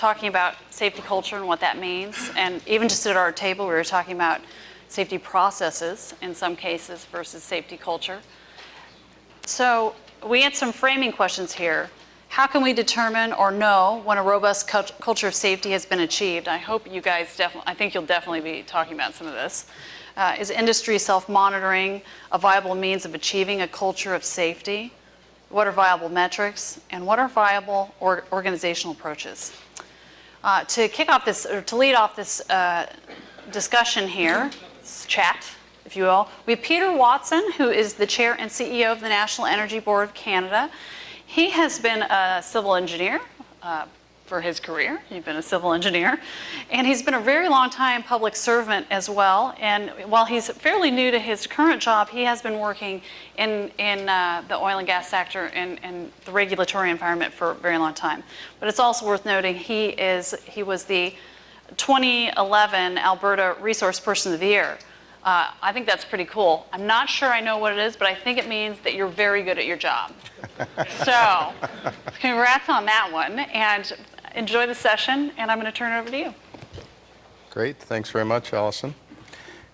talking about safety culture and what that means. And even just at our table, we were talking about safety processes in some cases versus safety culture. So we had some framing questions here. How can we determine or know when a robust culture of safety has been achieved? I hope you guys I think you'll definitely be talking about some of this. Is industry self-monitoring a viable means of achieving a culture of safety? What are viable metrics? And what are viable organizational approaches? To kick off this, or to lead off this discussion here, this chat, if you will, we have Peter Watson, who is the chair and CEO of the National Energy Board of Canada. He has been a civil engineer for his career. He's been a civil engineer. And he's been a very long time public servant as well. And while he's fairly new to his current job, he has been working in the oil and gas sector and the regulatory environment for a very long time. But it's also worth noting he was the 2011 Alberta Resource Person of the Year. I think that's pretty cool. I'm not sure I know what it is, but I think it means that you're very good at your job. So, congrats on that one, and enjoy the session, and I'm going to turn it over to you. Great. Thanks very much, Allison.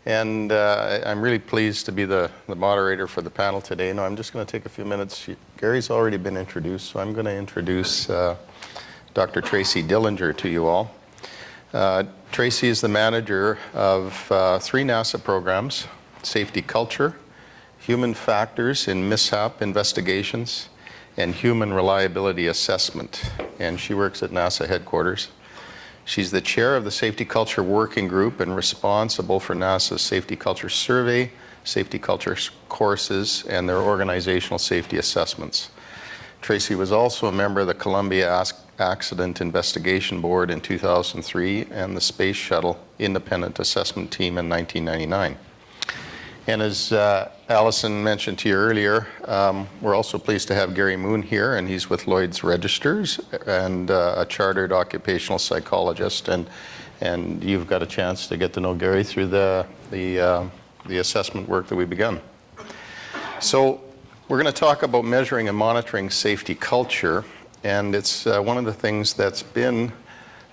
And I'm really pleased to be the moderator for the panel today. Now, I'm just going to take a few minutes. Gary's already been introduced, so I'm going to introduce Dr. Tracy Dillinger to you all. Tracy is the manager of 3 NASA programs: Safety Culture, Human Factors in Mishap Investigations, and Human Reliability Assessment. And she works at NASA headquarters. She's the chair of the Safety Culture Working Group and responsible for NASA's Safety Culture Survey, Safety Culture courses, and their organizational safety assessments. Tracy was also a member of the Columbia Accident Investigation Board in 2003 and the Space Shuttle Independent Assessment Team in 1999. And as Allison mentioned to you earlier, we're also pleased to have Garry Moon here, and he's with Lloyd's Registers and a chartered occupational psychologist. And you've got a chance to get to know Garry through the assessment work that we've begun. So we're going to talk about measuring and monitoring safety culture. And it's one of the things that's been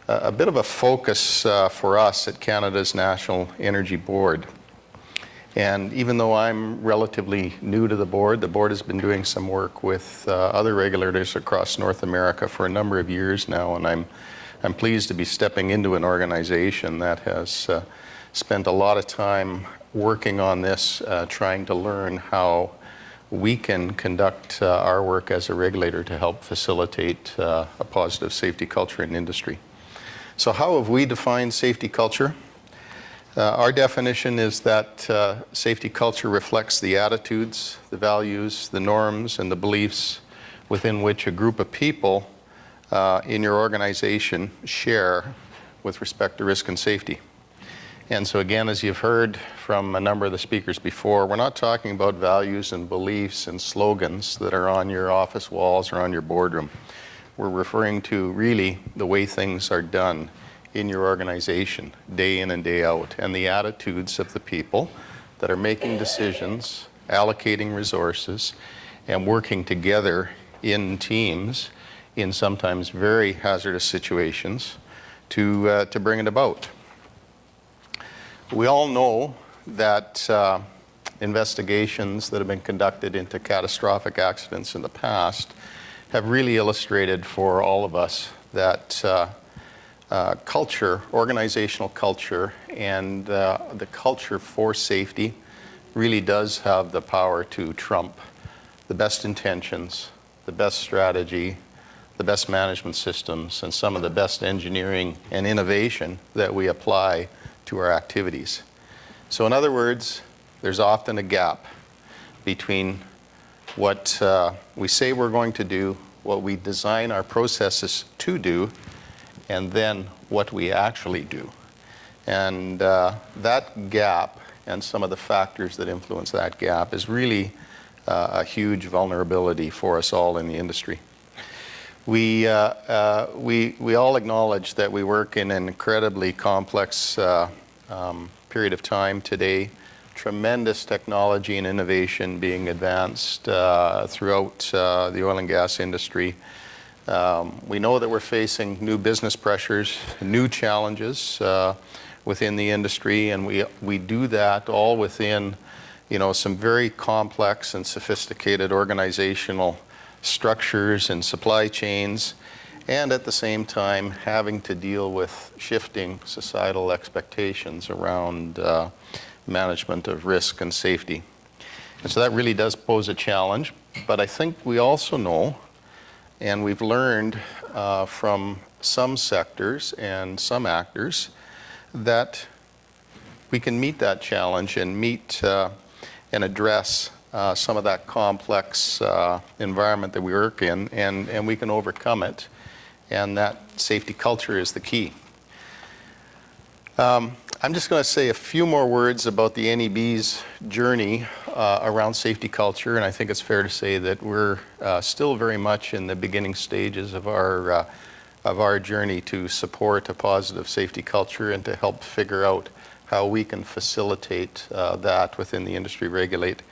a bit of a focus for us at Canada's National Energy Board. And even though I'm relatively new to the board has been doing some work with other regulators across North America for a number of years now. And I'm pleased to be stepping into an organization that has spent a lot of time working on this, trying to learn how we can conduct our work as a regulator to help facilitate a positive safety culture in industry. So how have we defined safety culture? Our definition is that safety culture reflects the attitudes, the values, the norms, and the beliefs within which a group of people in your organization share with respect to risk and safety. And so again, as you've heard from a number of the speakers before, we're not talking about values and beliefs and slogans that are on your office walls or on your boardroom. We're referring to really the way things are done in your organization, day in and day out, and the attitudes of the people that are making decisions, allocating resources, and working together in teams in sometimes very hazardous situations to bring it about. We all know that investigations that have been conducted into catastrophic accidents in the past have really illustrated for all of us that culture, organizational culture, and the culture for safety really does have the power to trump the best intentions, the best strategy, the best management systems, and some of the best engineering and innovation that we apply to our activities. So in other words, there's often a gap between what we say we're going to do, what we design our processes to do, and then what we actually do. And that gap and some of the factors that influence that gap is really a huge vulnerability for us all in the industry. We all acknowledge that we work in an incredibly complex period of time today. Tremendous technology and innovation being advanced throughout the oil and gas industry. We know that we're facing new business pressures, new challenges within the industry, and we do that all within, some very complex and sophisticated organizational structures and supply chains, and at the same time having to deal with shifting societal expectations around management of risk and safety. And so that really does pose a challenge, but I think we also know, and we've learned from some sectors and some actors, that we can meet that challenge and meet and address some of that complex environment that we work in, and we can overcome it, and that safety culture is the key. I'm just going to say a few more words about the NEB's journey around safety culture, and I think it's fair to say that we're still very much in the beginning stages of our journey to support a positive safety culture and to help figure out how we can facilitate that within the industry regulate.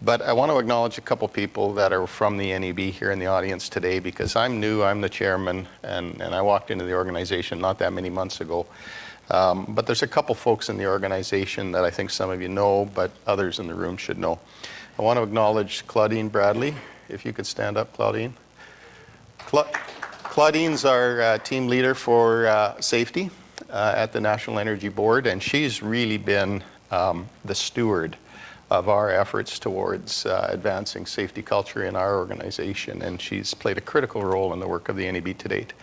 But I want to acknowledge a couple people that are from the NEB here in the audience today, because I'm new, I'm the chairman, and I walked into the organization not that many months ago. But there's a couple folks in the organization that I think some of you know, but others in the room should know. I want to acknowledge Claudine Bradley. If you could stand up, Claudine. Claudine's our team leader for safety at the National Energy Board, and she's really been the steward of our efforts towards advancing safety culture in our organization, and she's played a critical role in the work of the NEB to date.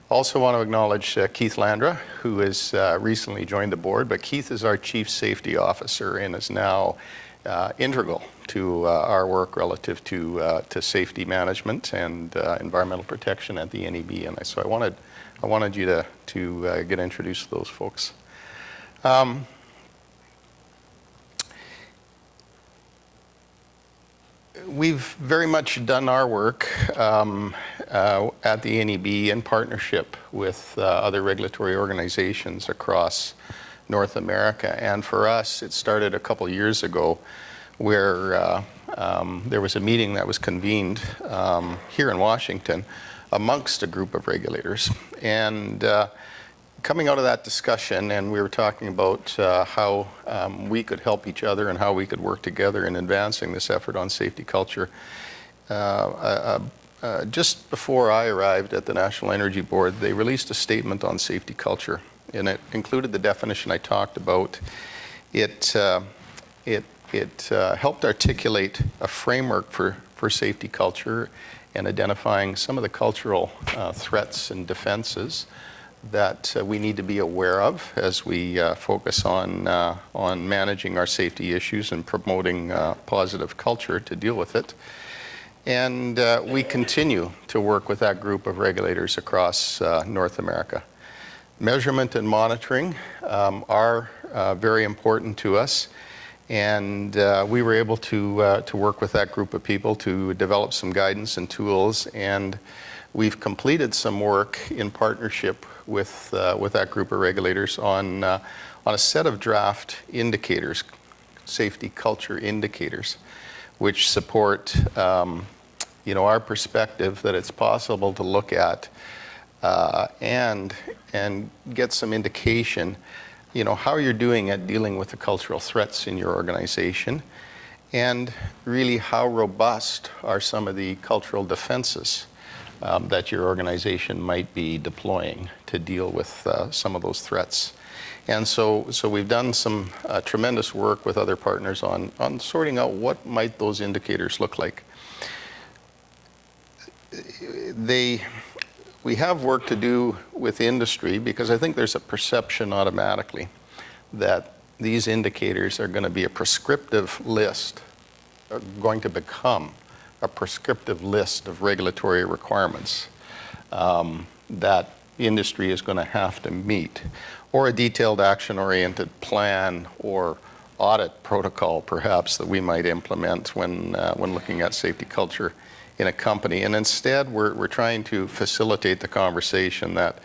Also want to acknowledge Keith Landra, who has recently joined the board, but Keith is our Chief Safety Officer and is now integral to our work relative to safety management and environmental protection at the NEB. And so I wanted you to get introduced to those folks. We've very much done our work at the NEB in partnership with other regulatory organizations across North America. And for us, it started a couple years ago where there was a meeting that was convened here in Washington amongst a group of regulators. And coming out of that discussion, and we were talking about how we could help each other and how we could work together in advancing this effort on safety culture. Just before I arrived at the National Energy Board, they released a statement on safety culture, and it included the definition I talked about. It helped articulate a framework for safety culture and identifying some of the cultural threats and defenses that we need to be aware of as we focus on managing our safety issues and promoting positive culture to deal with it. And we continue to work with that group of regulators across North America. Measurement and monitoring are very important to us, and we were able to work with that group of people to develop some guidance and tools, and we've completed some work in partnership with that group of regulators on a set of draft indicators, safety culture indicators, which support our perspective that it's possible to look at and get some indication, how you're doing at dealing with the cultural threats in your organization, and really how robust are some of the cultural defenses that your organization might be deploying to deal with some of those threats. And so we've done some tremendous work with other partners on sorting out what might those indicators look like. We have work to do with industry, because I think there's a perception automatically that these indicators are going to be a prescriptive list, going to become a prescriptive list of regulatory requirements that industry is going to have to meet, or a detailed action-oriented plan or audit protocol perhaps that we might implement when looking at safety culture in a company. And instead we're trying to facilitate the conversation that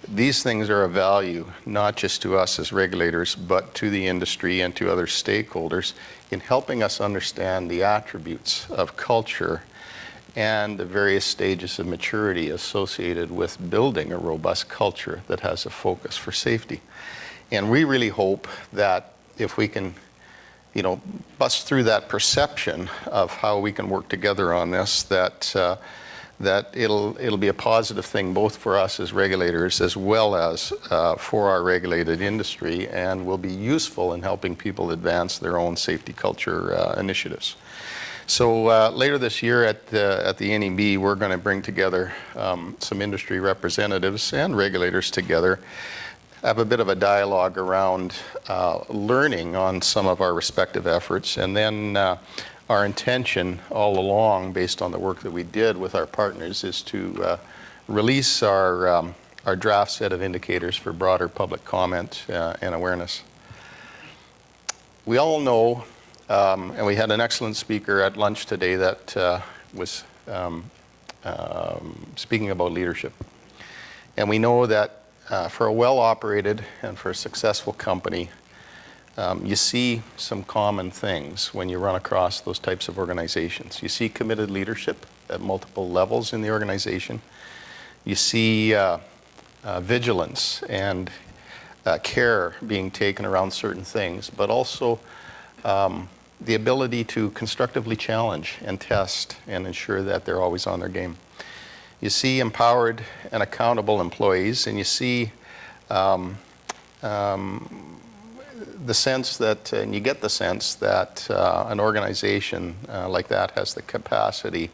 these things are of value not just to us as regulators, but to the industry and to other stakeholders in helping us understand the attributes of culture and the various stages of maturity associated with building a robust culture that has a focus for safety. And we really hope that if we can, bust through that perception of how we can work together on this, that it'll be a positive thing both for us as regulators as well as for our regulated industry, and will be useful in helping people advance their own safety culture initiatives. So later this year at the NEB, we're going to bring together some industry representatives and regulators together, have a bit of a dialogue around learning on some of our respective efforts, and then our intention all along, based on the work that we did with our partners, is to release our draft set of indicators for broader public comment and awareness. We all know, and we had an excellent speaker at lunch today that was speaking about leadership. And we know that for a well-operated and for a successful company, you see some common things when you run across those types of organizations. You see committed leadership at multiple levels in the organization. You see vigilance and care being taken around certain things, but also the ability to constructively challenge and test and ensure that they're always on their game. You see empowered and accountable employees, and you see the sense that, and you get the sense that an organization like that has the capacity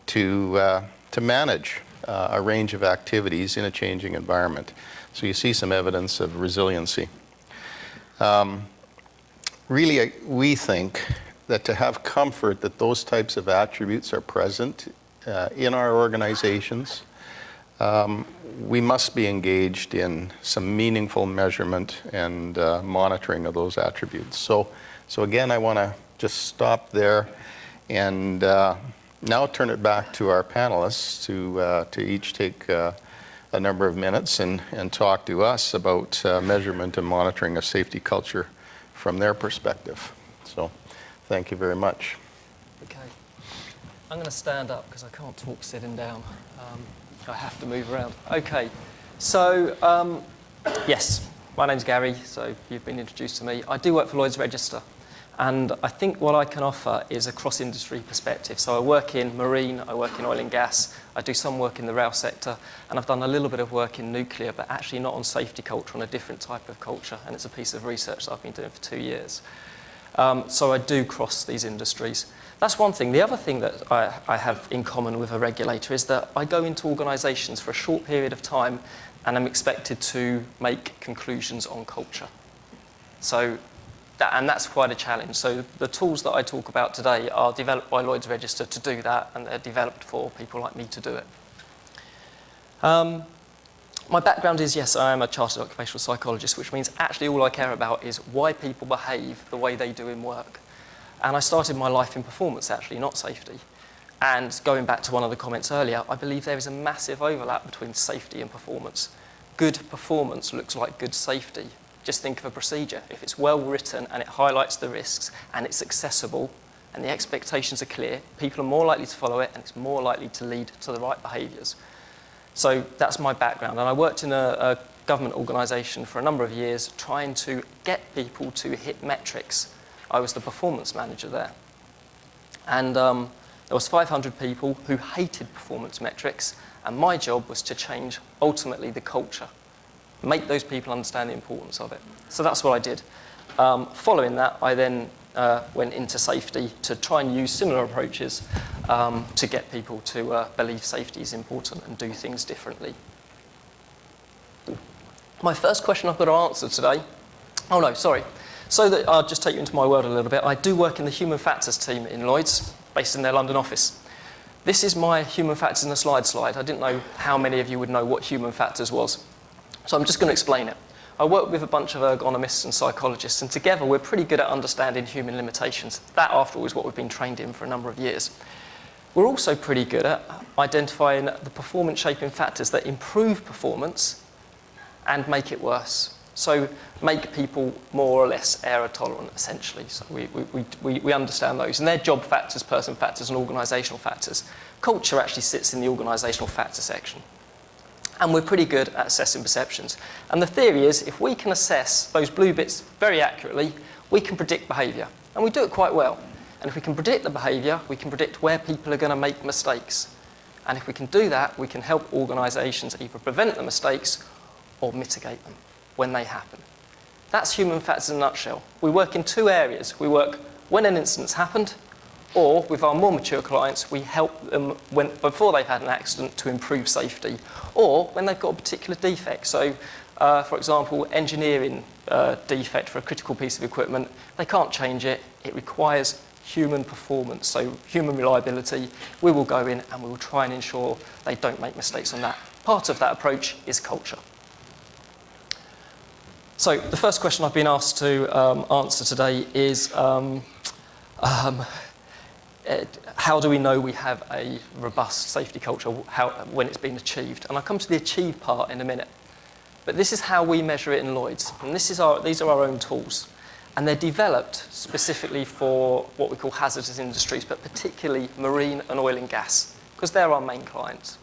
to manage a range of activities in a changing environment. So you see some evidence of resiliency. Really, we think that to have comfort that those types of attributes are present in our organizations, we must be engaged in some meaningful measurement and monitoring of those attributes. So again, I want to just stop there and now turn it back to our panelists to each take a number of minutes and talk to us about measurement and monitoring of safety culture from their perspective. So thank you very much. Okay. I'm going to stand up because I can't talk sitting down. I have to move around. Okay. So, yes, my name's Garry, so you've been introduced to me. I do work for Lloyd's Register, and I think what I can offer is a cross-industry perspective. So I work in marine, I work in oil and gas, I do some work in the rail sector, and I've done a little bit of work in nuclear, but actually not on safety culture, on a different type of culture, and it's a piece of research that I've been doing for 2 years. So I do cross these industries. That's one thing. The other thing that I have in common with a regulator is that I go into organisations for a short period of time and I'm expected to make conclusions on culture. So, that's quite a challenge. So the tools that I talk about today are developed by Lloyd's Register to do that, and they're developed for people like me to do it. My background is, yes, I am a chartered occupational psychologist, which means actually all I care about is why people behave the way they do in work. And I started my life in performance, actually, not safety. And going back to one of the comments earlier, I believe there is a massive overlap between safety and performance. Good performance looks like good safety. Just think of a procedure. If it's well written and it highlights the risks and it's accessible and the expectations are clear, people are more likely to follow it and it's more likely to lead to the right behaviours. So that's my background. And I worked in a government organisation for a number of years trying to get people to hit metrics. I was the performance manager there. And there was 500 people who hated performance metrics, and my job was to change, ultimately, the culture. Make those people understand the importance of it. So that's what I did. Following that, I then went into safety to try and use similar approaches to get people to believe safety is important and do things differently. My first question I've got to answer today, oh no, sorry. So that I'll just take you into my world a little bit. I do work in the human factors team in Lloyd's, based in their London office. This is my human factors in a slide. I didn't know how many of you would know what human factors was. So I'm just going to explain it. I work with a bunch of ergonomists and psychologists, and together we're pretty good at understanding human limitations. That, after all, is what we've been trained in for a number of years. We're also pretty good at identifying the performance-shaping factors that improve performance and make it worse. So make people more or less error tolerant, essentially. So we understand those. And they're job factors, person factors, and organisational factors. Culture actually sits in the organisational factor section. And we're pretty good at assessing perceptions. And the theory is, if we can assess those blue bits very accurately, we can predict behaviour. And we do it quite well. And if we can predict the behaviour, we can predict where people are going to make mistakes. And if we can do that, we can help organisations either prevent the mistakes or mitigate them when they happen. That's human factors in a nutshell. We work in two areas. We work when an incident's happened, or with our more mature clients, we help them before they've had an accident to improve safety, or when they've got a particular defect. So, for example, engineering defect for a critical piece of equipment, they can't change it. It requires human performance, so human reliability. We will go in and we will try and ensure they don't make mistakes on that. Part of that approach is culture. So the first question I've been asked to answer today is how do we know we have a robust safety culture when it's been achieved? And I'll come to the achieve part in a minute. But this is how we measure it in Lloyd's. And these are our own tools. And they're developed specifically for what we call hazardous industries, but particularly marine and oil and gas, because they're our main clients.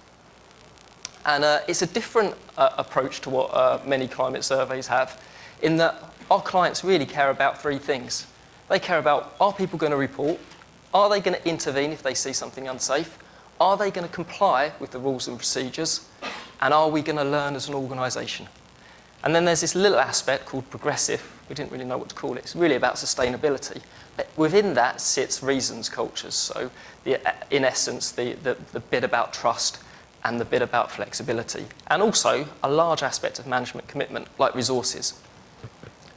And it's a different approach to what many climate surveys have, in that our clients really care about three things. They care about, are people going to report? Are they going to intervene if they see something unsafe? Are they going to comply with the rules and procedures? And are we going to learn as an organisation? And then there's this little aspect called progressive. We didn't really know what to call it. It's really about sustainability. But within that sits reasons cultures. So in essence, the bit about trust and the bit about flexibility. And also a large aspect of management commitment, like resources.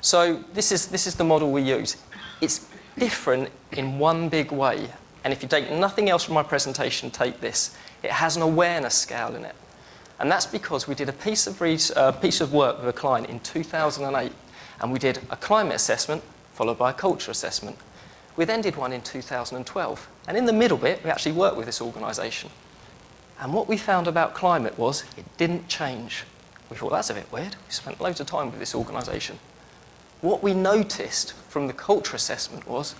So this is the model we use. It's different in one big way. And if you take nothing else from my presentation, take this. It has an awareness scale in it. And that's because we did a piece of work with a client in 2008, and we did a climate assessment followed by a culture assessment. We then did one in 2012, and in the middle bit, we actually worked with this organisation. And what we found about climate was it didn't change. We thought, that's a bit weird. We spent loads of time with this organisation. What we noticed from the culture assessment was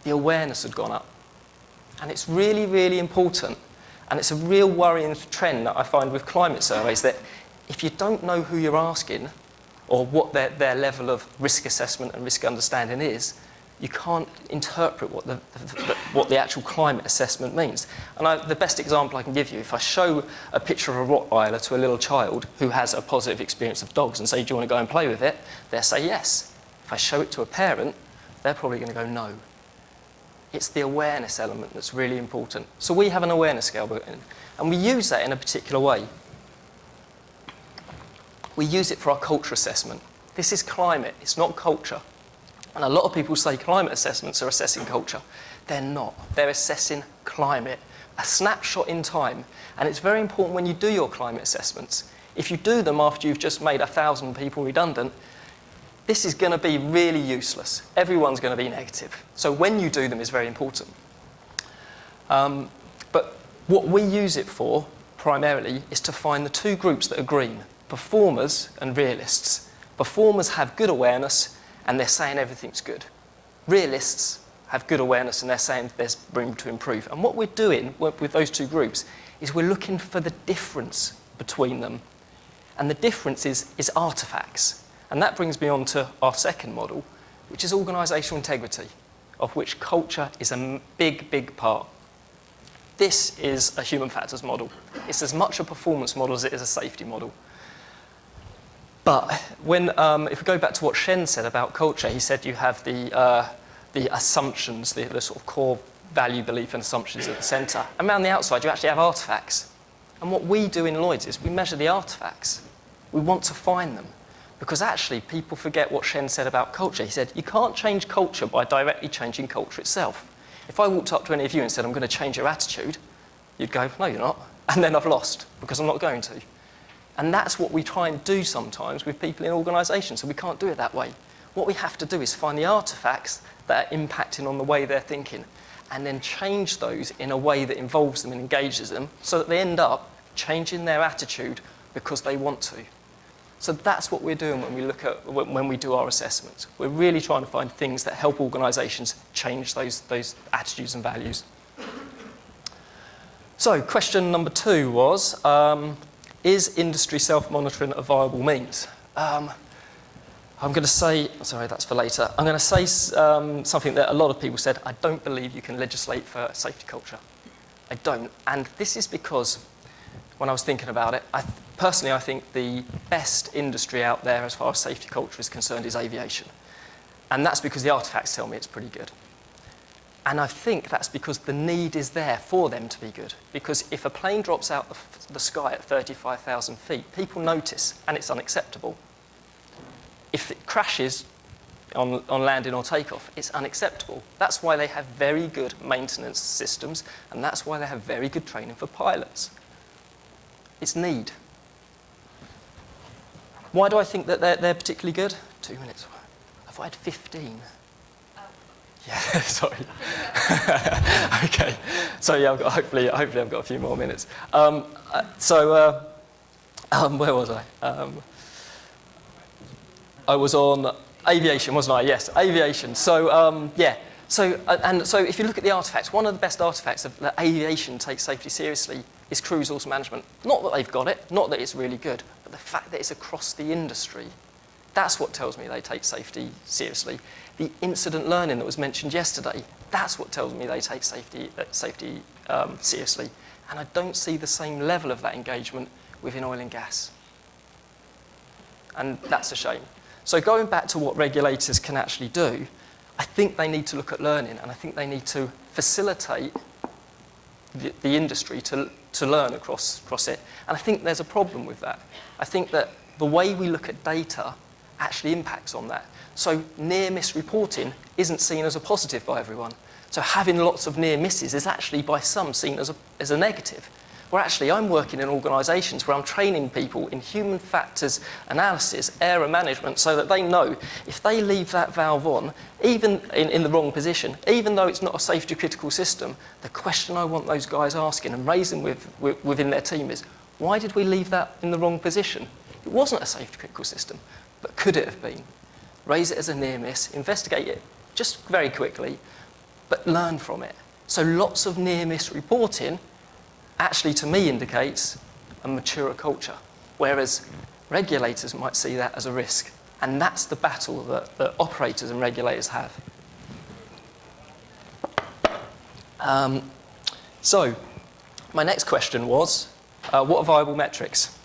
the awareness had gone up. And it's really, really important. And it's a real worrying trend that I find with climate surveys, that if you don't know who you're asking or what their level of risk assessment and risk understanding is, you can't interpret what the actual climate assessment means. And the best example I can give you, if I show a picture of a Rottweiler to a little child who has a positive experience of dogs and say, do you want to go and play with it? They'll say yes. If I show it to a parent, they're probably going to go no. It's the awareness element that's really important. So we have an awareness scale built in, and we use that in a particular way. We use it for our culture assessment. This is climate, it's not culture. And a lot of people say climate assessments are assessing culture. They're not. They're assessing climate, a snapshot in time. And it's very important when you do your climate assessments. If you do them after you've just made 1,000 people redundant, this is going to be really useless. Everyone's going to be negative. So when you do them is very important. But what we use it for, primarily, is to find the two groups that are green, performers and realists. Performers have good awareness, and they're saying everything's good. Realists have good awareness, and they're saying there's room to improve. And what we're doing with those two groups is we're looking for the difference between them. And the difference is artefacts. And that brings me on to our second model, which is organisational integrity, of which culture is a big, big part. This is a human factors model. It's as much a performance model as it is a safety model. But if we go back to what Shen said about culture, he said you have the assumptions, the sort of core value, belief and assumptions at the centre. And around the outside, you actually have artefacts. And what we do in Lloyd's is we measure the artefacts. We want to find them. Because actually, people forget what Shen said about culture. He said, you can't change culture by directly changing culture itself. If I walked up to any of you and said, I'm going to change your attitude, you'd go, no, you're not. And then I've lost, because I'm not going to. And that's what we try and do sometimes with people in organisations, so we can't do it that way. What we have to do is find the artefacts that are impacting on the way they're thinking, and then change those in a way that involves them and engages them, so that they end up changing their attitude because they want to. So that's what we're doing when we look at when we do our assessments. We're really trying to find things that help organisations change those attitudes and values. So question number 2 was, is industry self-monitoring a viable means? I'm going to say, sorry, that's for later. I'm going to say something that a lot of people said. I don't believe you can legislate for safety culture. I don't. And this is because when I was thinking about it, personally, I think the best industry out there as far as safety culture is concerned is aviation. And that's because the artifacts tell me it's pretty good. And I think that's because the need is there for them to be good. Because if a plane drops out of the sky at 35,000 feet, people notice, and it's unacceptable. If it crashes on landing or takeoff, it's unacceptable. That's why they have very good maintenance systems, and that's why they have very good training for pilots. It's need. Why do I think that they're particularly good? 2 minutes. Have I had 15? Yeah, sorry. Okay. So yeah, hopefully I've got a few more minutes. Where was I? I was on aviation, wasn't I? Yes, aviation. So yeah. So if you look at the artifacts, one of the best artifacts of that aviation takes safety seriously is cruise auto management. Not that they've got it, not that it's really good, but the fact that it's across the industry. That's what tells me they take safety seriously. The incident learning that was mentioned yesterday, that's what tells me they take safety seriously. And I don't see the same level of that engagement within oil and gas. And that's a shame. So going back to what regulators can actually do, I think they need to look at learning, and I think they need to facilitate the industry to learn across it. And I think there's a problem with that. I think that the way we look at data actually impacts on that. So near-miss reporting isn't seen as a positive by everyone. So having lots of near misses is actually by some seen as a negative. Where actually I'm working in organisations where I'm training people in human factors analysis, error management, so that they know if they leave that valve on, even in the wrong position, even though it's not a safety critical system, the question I want those guys asking and raising within their team is, why did we leave that in the wrong position? It wasn't a safety critical system, but could it have been? Raise it as a near miss, investigate it just very quickly, but learn from it. So lots of near miss reporting actually to me indicates a mature culture, whereas regulators might see that as a risk. And that's the battle that operators and regulators have. So my next question was, what are viable metrics?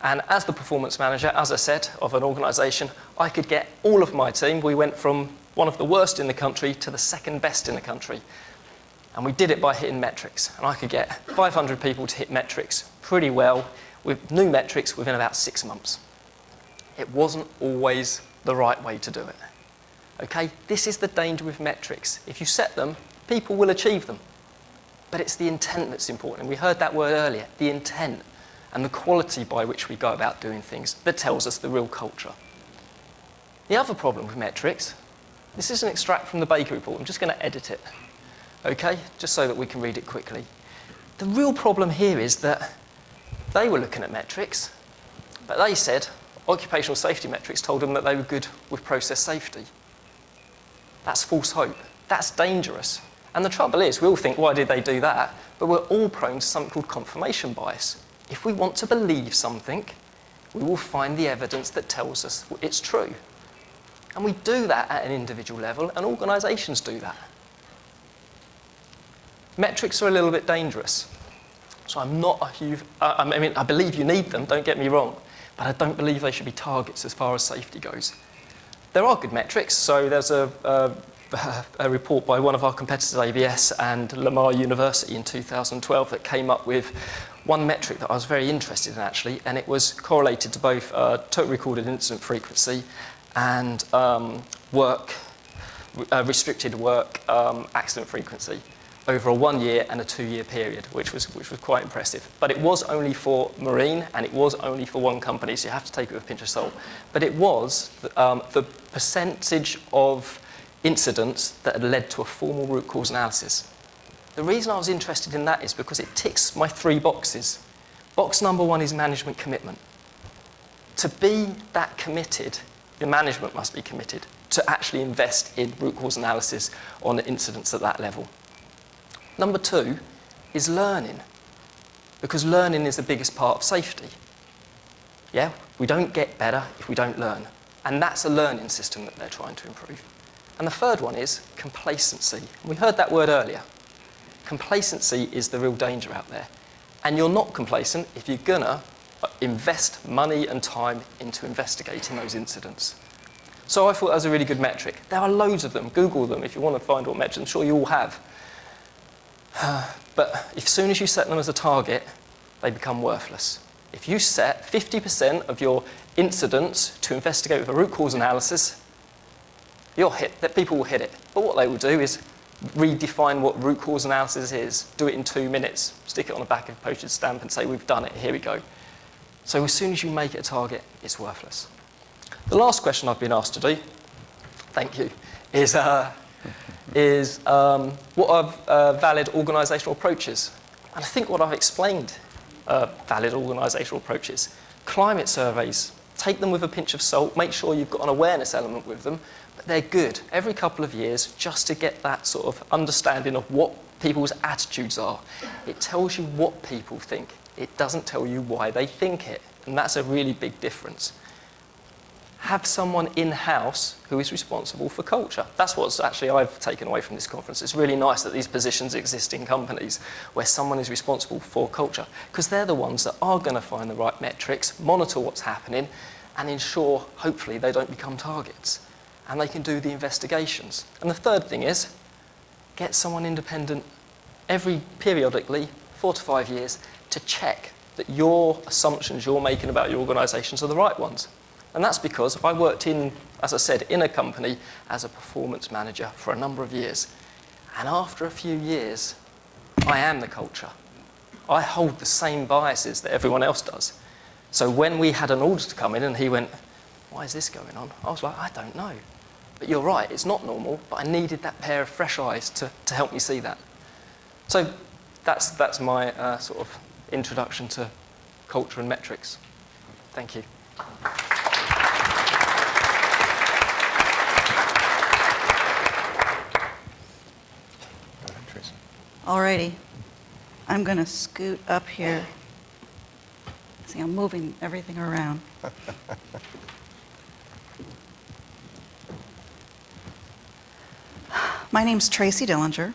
And as the performance manager, as I said, of an organisation, I could get all of my team. We went from one of the worst in the country to the second best in the country. And we did it by hitting metrics. And I could get 500 people to hit metrics pretty well with new metrics within about 6 months. It wasn't always the right way to do it. Okay, this is the danger with metrics. If you set them, people will achieve them. But it's the intent that's important. And we heard that word earlier, the intent and the quality by which we go about doing things that tells us the real culture. The other problem with metrics, this is an extract from the Baker report. I'm just going to edit it. Okay, just so that we can read it quickly. The real problem here is that they were looking at metrics, but they said occupational safety metrics told them that they were good with process safety. That's false hope. That's dangerous. And the trouble is, we all think, why did they do that? But we're all prone to something called confirmation bias. If we want to believe something, we will find the evidence that tells us it's true. And we do that at an individual level, and organisations do that. Metrics are a little bit dangerous. So I'm not a huge... I mean, I believe you need them, don't get me wrong, but I don't believe they should be targets as far as safety goes. There are good metrics. So there's a report by one of our competitors, ABS, and Lamar University in 2012 that came up with one metric that I was very interested in, actually, and it was correlated to both total recorded incident frequency and restricted work accident frequency over a 1 year and a 2 year period, which was quite impressive. But it was only for marine, and it was only for one company, so you have to take it with a pinch of salt. But it was the percentage of incidents that had led to a formal root cause analysis. The reason I was interested in that is because it ticks my 3 boxes. Box number 1 is management commitment. To be that committed, the management must be committed to actually invest in root cause analysis on incidents at that level. Number 2 is learning, because learning is the biggest part of safety. Yeah, we don't get better if we don't learn. And that's a learning system that they're trying to improve. And the third one is complacency. We heard that word earlier. Complacency is the real danger out there. And you're not complacent if you're gonna invest money and time into investigating those incidents. So I thought that was a really good metric. There are loads of them. Google them if you want to find what metrics. I'm sure you all have. But as soon as you set them as a target, they become worthless. If you set 50% of your incidents to investigate with a root cause analysis, you'll hit that. People will hit it. But what they will do is redefine what root cause analysis is. Do it in 2 minutes. Stick it on the back of a postage stamp and say, we've done it. Here we go. So as soon as you make it a target, it's worthless. The last question I've been asked to do, thank you, is what are valid organisational approaches? And I think what I've explained valid organisational approaches. Climate surveys, take them with a pinch of salt, make sure you've got an awareness element with them, but they're good every couple of years just to get that sort of understanding of what people's attitudes are. It tells you what people think. It doesn't tell you why they think it, and that's a really big difference. Have someone in-house who is responsible for culture. That's what actually I've taken away from this conference. It's really nice that these positions exist in companies where someone is responsible for culture, because they're the ones that are going to find the right metrics, monitor what's happening, and ensure, hopefully, they don't become targets. And they can do the investigations. And the third thing is, get someone independent periodically, 4 to 5 years, to check that your assumptions you're making about your organisations are the right ones. And that's because I worked in, as I said, in a company as a performance manager for a number of years. And after a few years, I am the culture. I hold the same biases that everyone else does. So when we had an auditor come in and he went, why is this going on? I was like, I don't know. But you're right, it's not normal, but I needed that pair of fresh eyes to help me see that. So that's my sort of introduction to culture and metrics. Thank you. Alrighty, I'm going to scoot up here. See, I'm moving everything around. My name's Tracy Dillinger.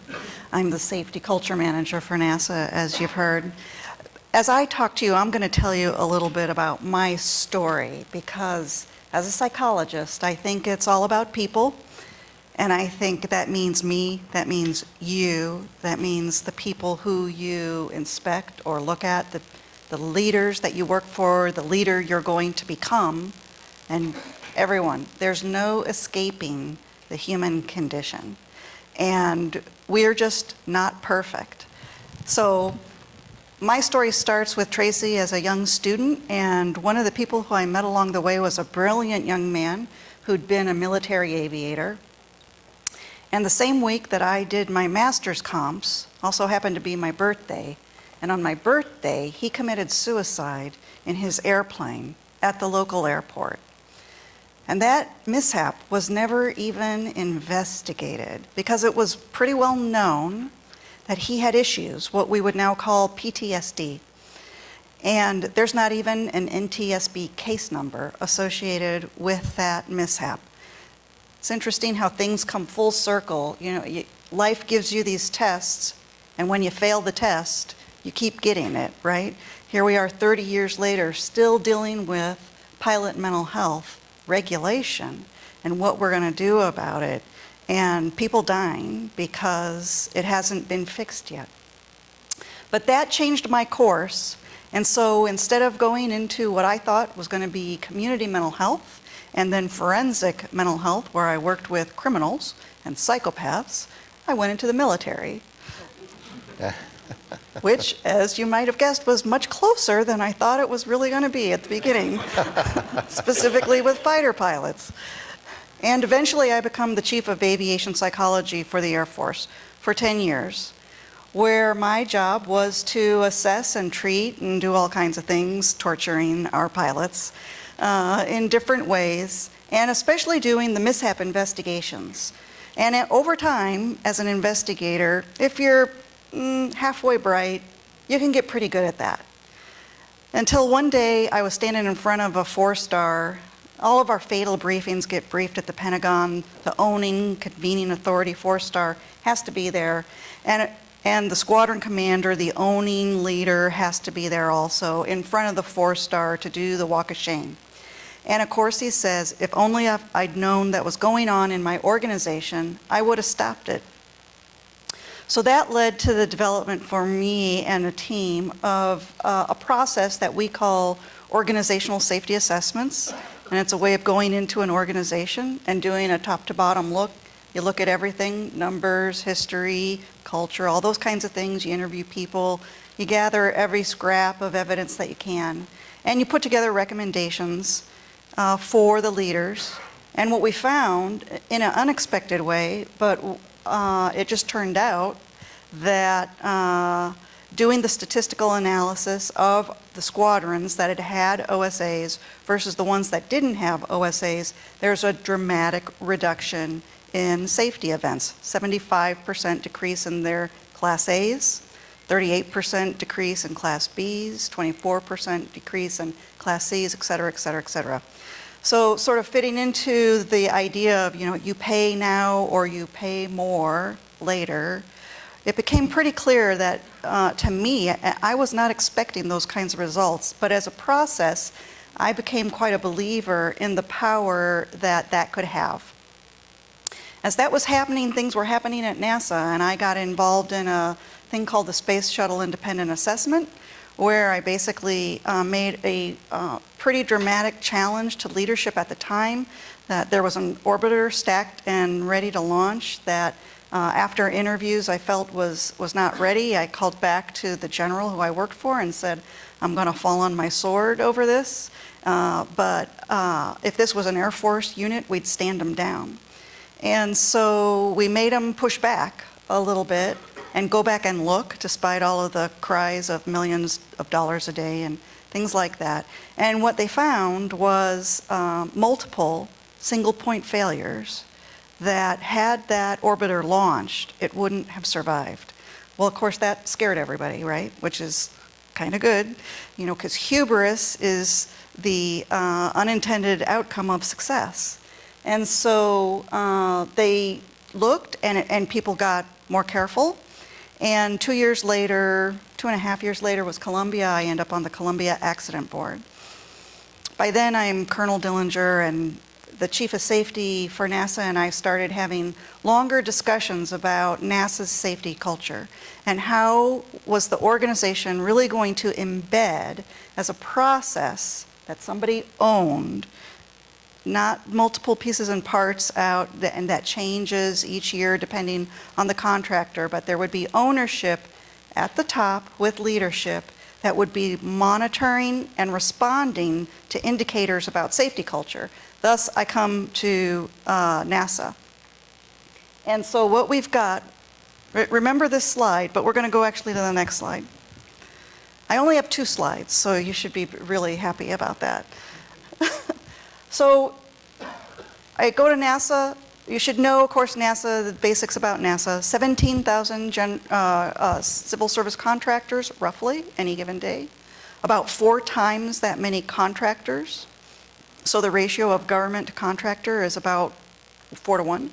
I'm the Safety Culture Manager for NASA, as you've heard. As I talk to you, I'm going to tell you a little bit about my story, because as a psychologist, I think it's all about people. And I think that means me, that means you, that means the people who you inspect or look at, the leaders that you work for, the leader you're going to become, and everyone. There's no escaping the human condition. And we're just not perfect. So my story starts with Tracy as a young student, and one of the people who I met along the way was a brilliant young man who'd been a military aviator. And the same week that I did my master's comps also happened to be my birthday. And on my birthday, he committed suicide in his airplane at the local airport. And that mishap was never even investigated because it was pretty well known that he had issues, what we would now call PTSD. And there's not even an NTSB case number associated with that mishap. It's interesting how things come full circle. You know, life gives you these tests, and when you fail the test, you keep getting it, right? Here we are 30 years later, still dealing with pilot mental health regulation and what we're going to do about it, and people dying because it hasn't been fixed yet. But that changed my course, and so instead of going into what I thought was going to be community mental health, and then forensic mental health, where I worked with criminals and psychopaths, I went into the military, which, as you might have guessed, was much closer than I thought it was really going to be at the beginning, specifically with fighter pilots. And eventually I became the chief of aviation psychology for the Air Force for 10 years, where my job was to assess and treat and do all kinds of things, torturing our pilots, in different ways, and especially doing the mishap investigations. And over time, as an investigator, if you're halfway bright, you can get pretty good at that. Until one day I was standing in front of a 4-star. All of our fatal briefings get briefed at the Pentagon. The owning, convening authority 4-star has to be there. And the squadron commander, the owning leader, has to be there also in front of the 4-star to do the walk of shame. And of course he says, if only I'd known that was going on in my organization, I would have stopped it. So that led to the development for me and a team of a process that we call organizational safety assessments. And it's a way of going into an organization and doing a top to bottom look. You look at everything, numbers, history, culture, all those kinds of things. You interview people. You gather every scrap of evidence that you can. And you put together recommendations for the leaders. And what we found, in an unexpected way, but it just turned out that doing the statistical analysis of the squadrons that had OSAs versus the ones that didn't have OSAs, there's a dramatic reduction in safety events. 75% decrease in their Class A's, 38% decrease in Class B's, 24% decrease in Class C's, et cetera, et cetera, et cetera. So sort of fitting into the idea of, you pay now or you pay more later, it became pretty clear that, to me, I was not expecting those kinds of results, but as a process, I became quite a believer in the power that that could have. As that was happening, things were happening at NASA, and I got involved in a thing called the Space Shuttle Independent Assessment, where I basically made a pretty dramatic challenge to leadership at the time, that there was an orbiter stacked and ready to launch that after interviews I felt was not ready. I called back to the general who I worked for and said, I'm going to fall on my sword over this, but if this was an Air Force unit, we'd stand them down. And so we made them push back a little bit and go back and look, despite all of the cries of millions of dollars a day and things like that. And what they found was multiple single-point failures that had that orbiter launched, it wouldn't have survived. Well, of course, that scared everybody, right? Which is kind of good, because hubris is the unintended outcome of success. And so they looked, and people got more careful. And 2 years later, 2.5 years later was Columbia. I end up on the Columbia Accident Board. By then, I'm Colonel Dillinger, and the Chief of Safety for NASA and I started having longer discussions about NASA's safety culture and how was the organization really going to embed as a process that somebody owned, not multiple pieces and parts out, and that changes each year depending on the contractor, but there would be ownership at the top with leadership that would be monitoring and responding to indicators about safety culture. Thus, I come to NASA. And so what we've got, remember this slide, but we're going to go actually to the next slide. I only have 2 slides, so you should be really happy about that. So I go to NASA. You should know, of course, NASA, the basics about NASA. 17,000 civil service contractors, roughly, any given day. About 4 times that many contractors. So the ratio of government to contractor is about 4 to 1.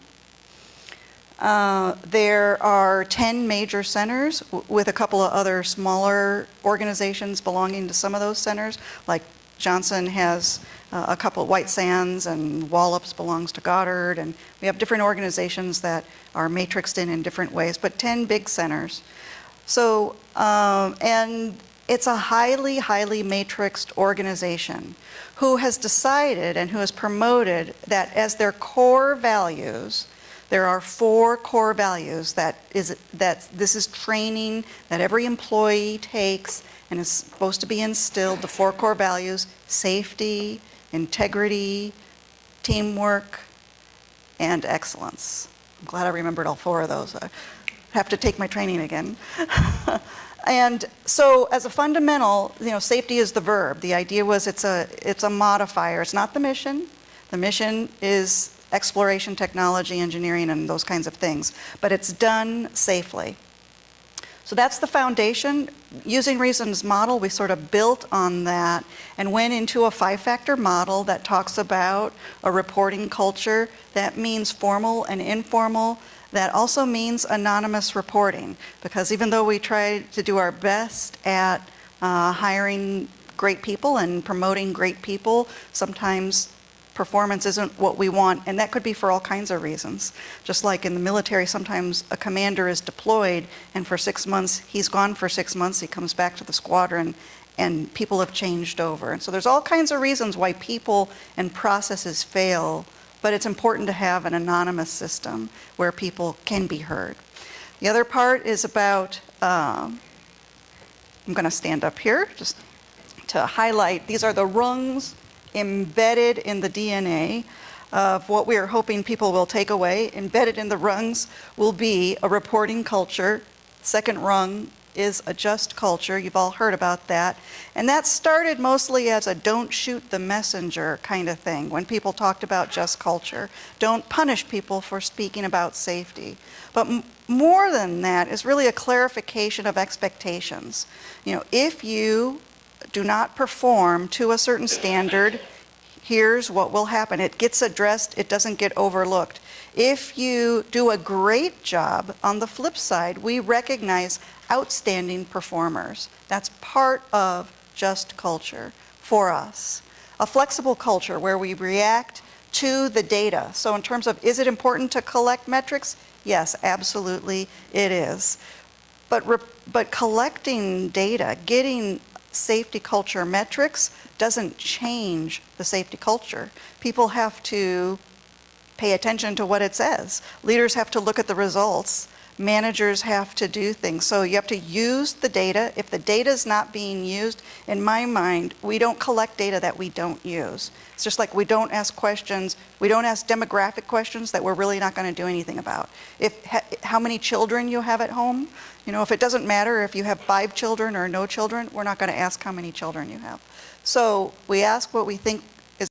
There are 10 major centers with a couple of other smaller organizations belonging to some of those centers, like Johnson has a couple of White Sands, and Wallops belongs to Goddard, and we have different organizations that are matrixed in different ways, but 10 big centers. So, and it's a highly, highly matrixed organization who has decided and who has promoted that as their core values, there are 4 core values that this is training that every employee takes and is supposed to be instilled, the 4 core values: safety, integrity, teamwork, and excellence. I'm glad I remembered all 4 of those. I have to take my training again. And so as a fundamental, safety is the verb. The idea was it's a modifier. It's not the mission. The mission is exploration, technology, engineering, and those kinds of things. But it's done safely. So that's the foundation. Using Reason's model, we sort of built on that and went into a 5-factor model that talks about a reporting culture. That means formal and informal. That also means anonymous reporting, because even though we try to do our best at hiring great people and promoting great people, sometimes performance isn't what we want, and that could be for all kinds of reasons. Just like in the military, sometimes a commander is deployed, and for 6 months, he's gone for 6 months, he comes back to the squadron, and people have changed over. And so there's all kinds of reasons why people and processes fail, but it's important to have an anonymous system where people can be heard. The other part is about, I'm going to stand up here just to highlight, these are the rungs embedded in the DNA of what we are hoping people will take away. Embedded in the rungs will be a reporting culture. Second rung is a just culture. You've all heard about that. And that started mostly as a don't shoot the messenger kind of thing when people talked about just culture. Don't punish people for speaking about safety. But more than that is really a clarification of expectations. If you do not perform to a certain standard, here's what will happen. It gets addressed, it doesn't get overlooked. If you do a great job, on the flip side, we recognize outstanding performers. That's part of just culture for us. A flexible culture where we react to the data. So in terms of, is it important to collect metrics? Yes, absolutely it is. But collecting data, getting safety culture metrics doesn't change the safety culture. People have to pay attention to what it says. Leaders have to look at the results. Managers have to do things. So you have to use the data. If the data is not being used, in my mind, we don't collect data that we don't use. It's just like we don't ask questions, we don't ask demographic questions that we're really not going to do anything about. How many children you have at home, if it doesn't matter if you have 5 children or no children, we're not going to ask how many children you have. So we ask what we think